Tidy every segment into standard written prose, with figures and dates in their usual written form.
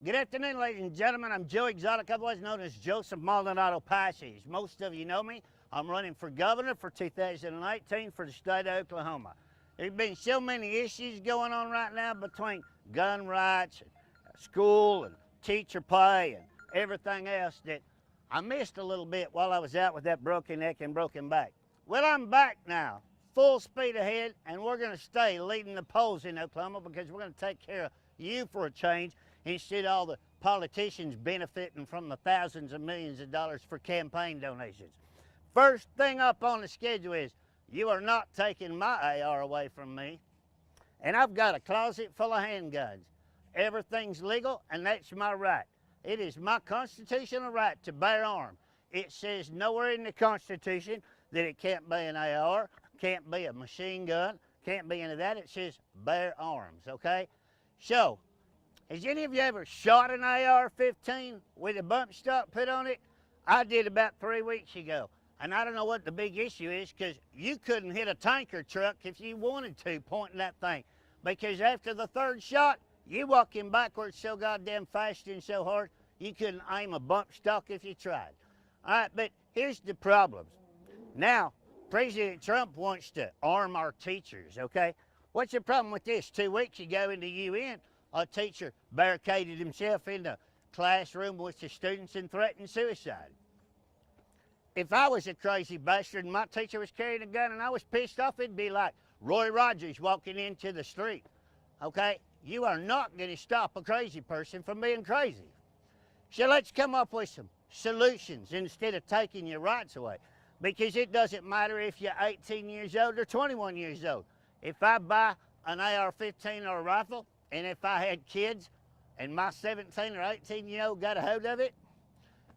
Good afternoon, ladies and gentlemen. I'm Joe Exotic, otherwise known as Joseph Maldonado-Passage. Most of you know me. I'm running for governor for 2018 for the state of Oklahoma. There's been so many issues going on right now between gun rights, and school, and teacher pay, and everything else that I missed a little bit while I was out with that broken neck and broken back. Well, I'm back now, full speed ahead, and we're going to stay leading the polls in Oklahoma because we're going to take care of you for a change, instead of all the politicians benefiting from the thousands of millions of dollars for campaign donations. First thing up on the schedule is you are not taking my AR away from me. And I've got a closet full of handguns. Everything's legal, and that's my right. It is my constitutional right to bear arms. It says nowhere in the Constitution that it can't be an AR, can't be a machine gun, can't be any of that. It says bear arms, okay? So, has any of you ever shot an AR-15 with a bump stock put on it? I did about 3 weeks ago. And I don't know what the big issue is, because you couldn't hit a tanker truck if you wanted to pointing that thing. Because after the third shot, you walking backwards so goddamn fast and so hard, you couldn't aim a bump stock if you tried. All right, but here's the problems. Now, President Trump wants to arm our teachers, okay? What's the problem with this? 2 weeks ago in the UN, a teacher barricaded himself in the classroom with the students and threatened suicide. If I was a crazy bastard and my teacher was carrying a gun and I was pissed off, it'd be like Roy Rogers walking into the street, okay? You are not going to stop a crazy person from being crazy. So let's come up with some solutions instead of taking your rights away, because it doesn't matter if you're 18 years old or 21 years old. If I buy an AR-15 or a rifle, and if I had kids and my 17 or 18-year-old got a hold of it,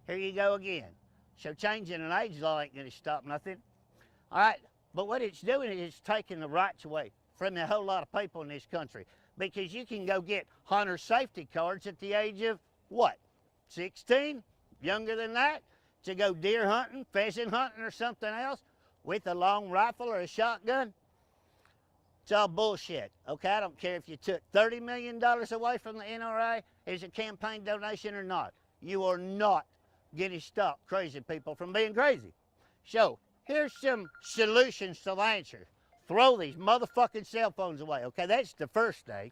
here you go again. So changing an age law ain't gonna stop nothing. All right, but what it's doing is taking the rights away from a whole lot of people in this country, because you can go get hunter safety cards at the age of, what, 16, younger than that, to go deer hunting, pheasant hunting, or something else with a long rifle or a shotgun. It's all bullshit, okay? I don't care if you took $30 million away from the NRA as a campaign donation or not. You are not going to stop crazy people from being crazy. So, here's some solutions to the answer. Throw these motherfucking cell phones away, okay? That's the first thing,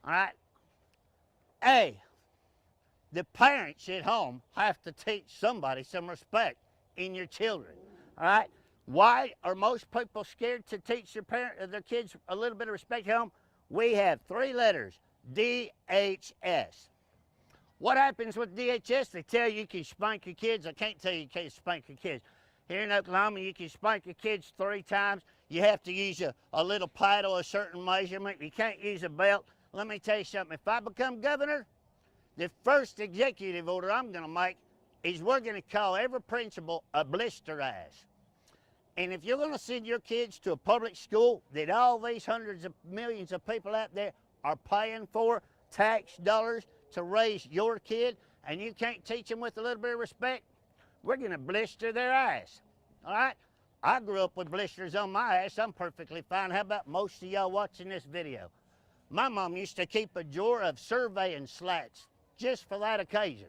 all right? A, the parents at home have to teach somebody some respect in your children, all right? Why are most people scared to teach their kids a little bit of respect at home? We have 3 letters, DHS. What happens with DHS? They tell you can spank your kids. I can't tell you can't spank your kids. Here in Oklahoma, you can spank your kids 3 times. You have to use a little paddle, a certain measurement. You can't use a belt. Let me tell you something. If I become governor, the first executive order I'm going to make is we're going to call every principal a blister ass. And if you're going to send your kids to a public school that all these hundreds of millions of people out there are paying for tax dollars to raise your kid, and you can't teach them with a little bit of respect, we're going to blister their ass, all right? I grew up with blisters on my ass. I'm perfectly fine. How about most of y'all watching this video? My mom used to keep a drawer of surveying slats just for that occasion.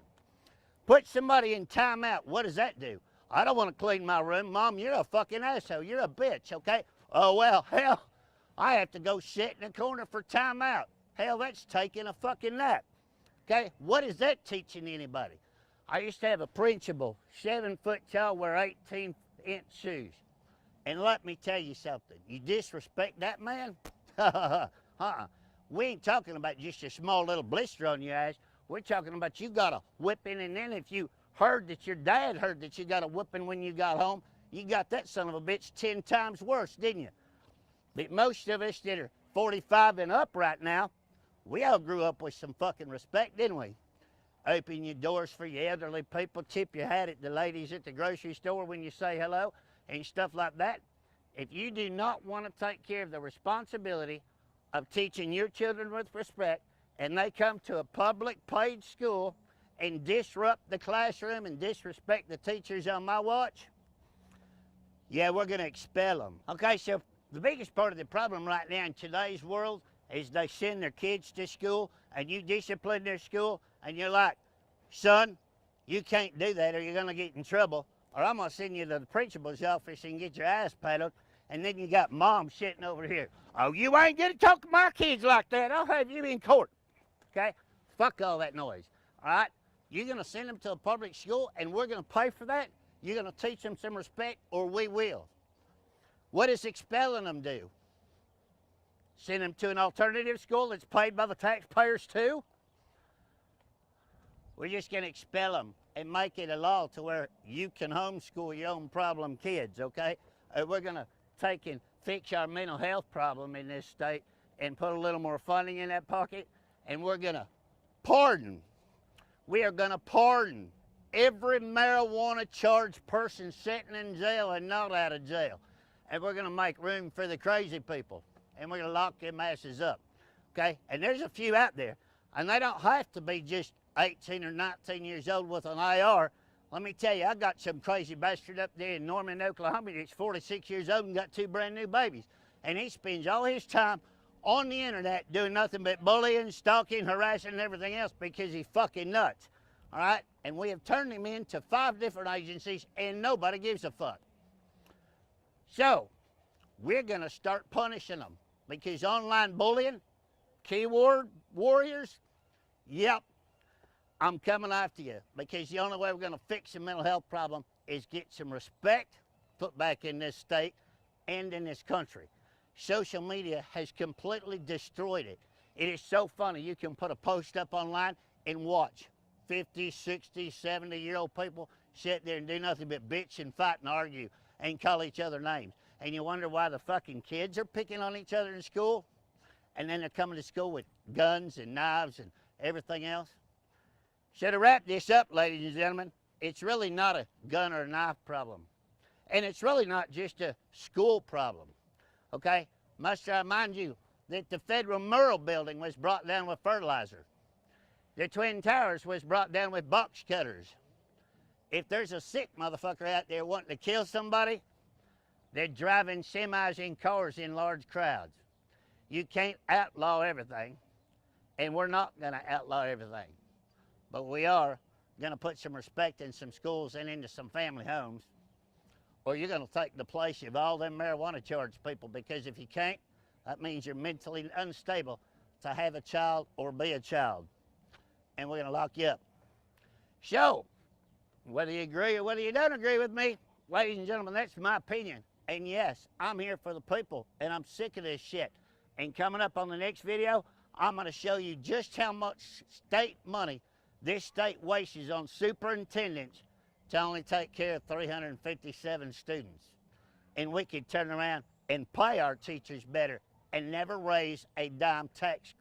Put somebody in timeout. What does that do? I don't want to clean my room. Mom, you're a fucking asshole. You're a bitch, okay? Oh, well, hell, I have to go sit in the corner for timeout. Hell, that's taking a fucking nap, okay? What is that teaching anybody? I used to have a principal, 7 foot tall, wear 18-inch shoes. And let me tell you something. You disrespect that man? We ain't talking about just a small little blister on your ass. We're talking about you got a whipping, and then if you heard that your dad heard that you got a whooping when you got home, you got that son of a bitch 10 times worse, didn't you? But most of us that are 45 and up right now, we all grew up with some fucking respect, didn't we? Open your doors for your elderly people, tip your hat at the ladies at the grocery store when you say hello, and stuff like that. If you do not want to take care of the responsibility of teaching your children with respect, and they come to a public paid school and disrupt the classroom and disrespect the teachers on my watch, yeah, we're going to expel them. Okay, so the biggest part of the problem right now in today's world is they send their kids to school and you discipline their school, And you're like, son, you can't do that or you're going to get in trouble, or I'm going to send you to the principal's office and get your ass paddled. And then you got mom sitting over here. Oh, you ain't going to talk to my kids like that. I'll have you in court. Okay? Fuck all that noise. All right? You're going to send them to a public school and we're going to pay for that? You're going to teach them some respect, or we will. What does expelling them do? Send them to an alternative school that's paid by the taxpayers too? We're just going to expel them and make it a law to where you can homeschool your own problem kids, okay? We're going to take and fix our mental health problem in this state and put a little more funding in that pocket, and we're going to pardon. We are going to pardon every marijuana charged person sitting in jail and not out of jail. And we're going to make room for the crazy people, and we're going to lock them asses up, okay? And there's a few out there, and they don't have to be just 18 or 19 years old with an AR. Let me tell you, I got some crazy bastard up there in Norman, Oklahoma that's 46 years old and got 2 brand new babies. And he spends all his time on the internet doing nothing but bullying, stalking, harassing, and everything else because he's fucking nuts, all right? And we have turned him into 5 different agencies and nobody gives a fuck. So, we're gonna start punishing them because online bullying, keyboard warriors, yep, I'm coming after you, because the only way we're going to fix the mental health problem is get some respect put back in this state and in this country. Social media has completely destroyed it. It is so funny. You can put a post up online and watch 50, 60, 70-year-old people sit there and do nothing but bitch and fight and argue and call each other names. And you wonder why the fucking kids are picking on each other in school, and then they're coming to school with guns and knives and everything else. So to wrap this up, ladies and gentlemen, it's really not a gun or a knife problem. And it's really not just a school problem, okay? Must I remind you that the federal mural building was brought down with fertilizer. The Twin Towers was brought down with box cutters. If there's a sick motherfucker out there wanting to kill somebody, they're driving semis in cars in large crowds. You can't outlaw everything, and we're not gonna outlaw everything. But we are going to put some respect in some schools and into some family homes, or you're going to take the place of all them marijuana charged people, because if you can't, that means you're mentally unstable to have a child or be a child, and we're going to lock you up. So, whether you agree or whether you don't agree with me, ladies and gentlemen, that's my opinion. And yes, I'm here for the people, and I'm sick of this shit. And coming up on the next video, I'm going to show you just how much state money this state wastes on superintendents to only take care of 357 students. And we could turn around and pay our teachers better and never raise a dime tax,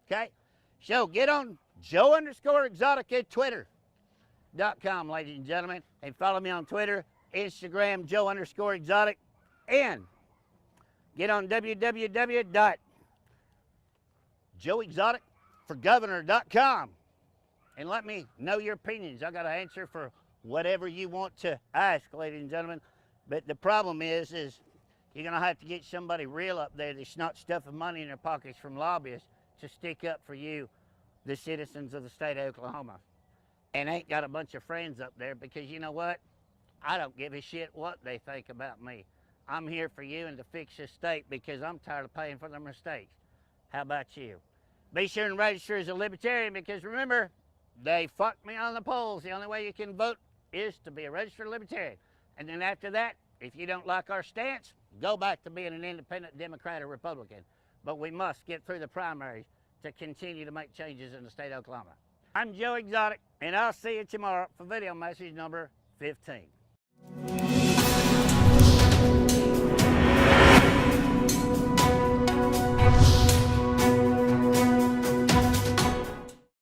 okay? So get on Joe_Exotic at Twitter.com, ladies and gentlemen, and follow me on Twitter, Instagram, Joe_Exotic, and get on www.joeexoticforgovernor.com. And let me know your opinions. I got an answer for whatever you want to ask, ladies and gentlemen. But the problem is you're going to have to get somebody real up there that's not stuffing money in their pockets from lobbyists to stick up for you, the citizens of the state of Oklahoma. And ain't got a bunch of friends up there, because you know what? I don't give a shit what they think about me. I'm here for you and to fix this state, because I'm tired of paying for their mistakes. How about you? Be sure and register as a libertarian, because remember, they fucked me on the polls. The only way you can vote is to be a registered libertarian. And then after that, if you don't like our stance, go back to being an independent Democrat or Republican. But we must get through the primaries to continue to make changes in the state of Oklahoma. I'm Joe Exotic, and I'll see you tomorrow for video message number 15.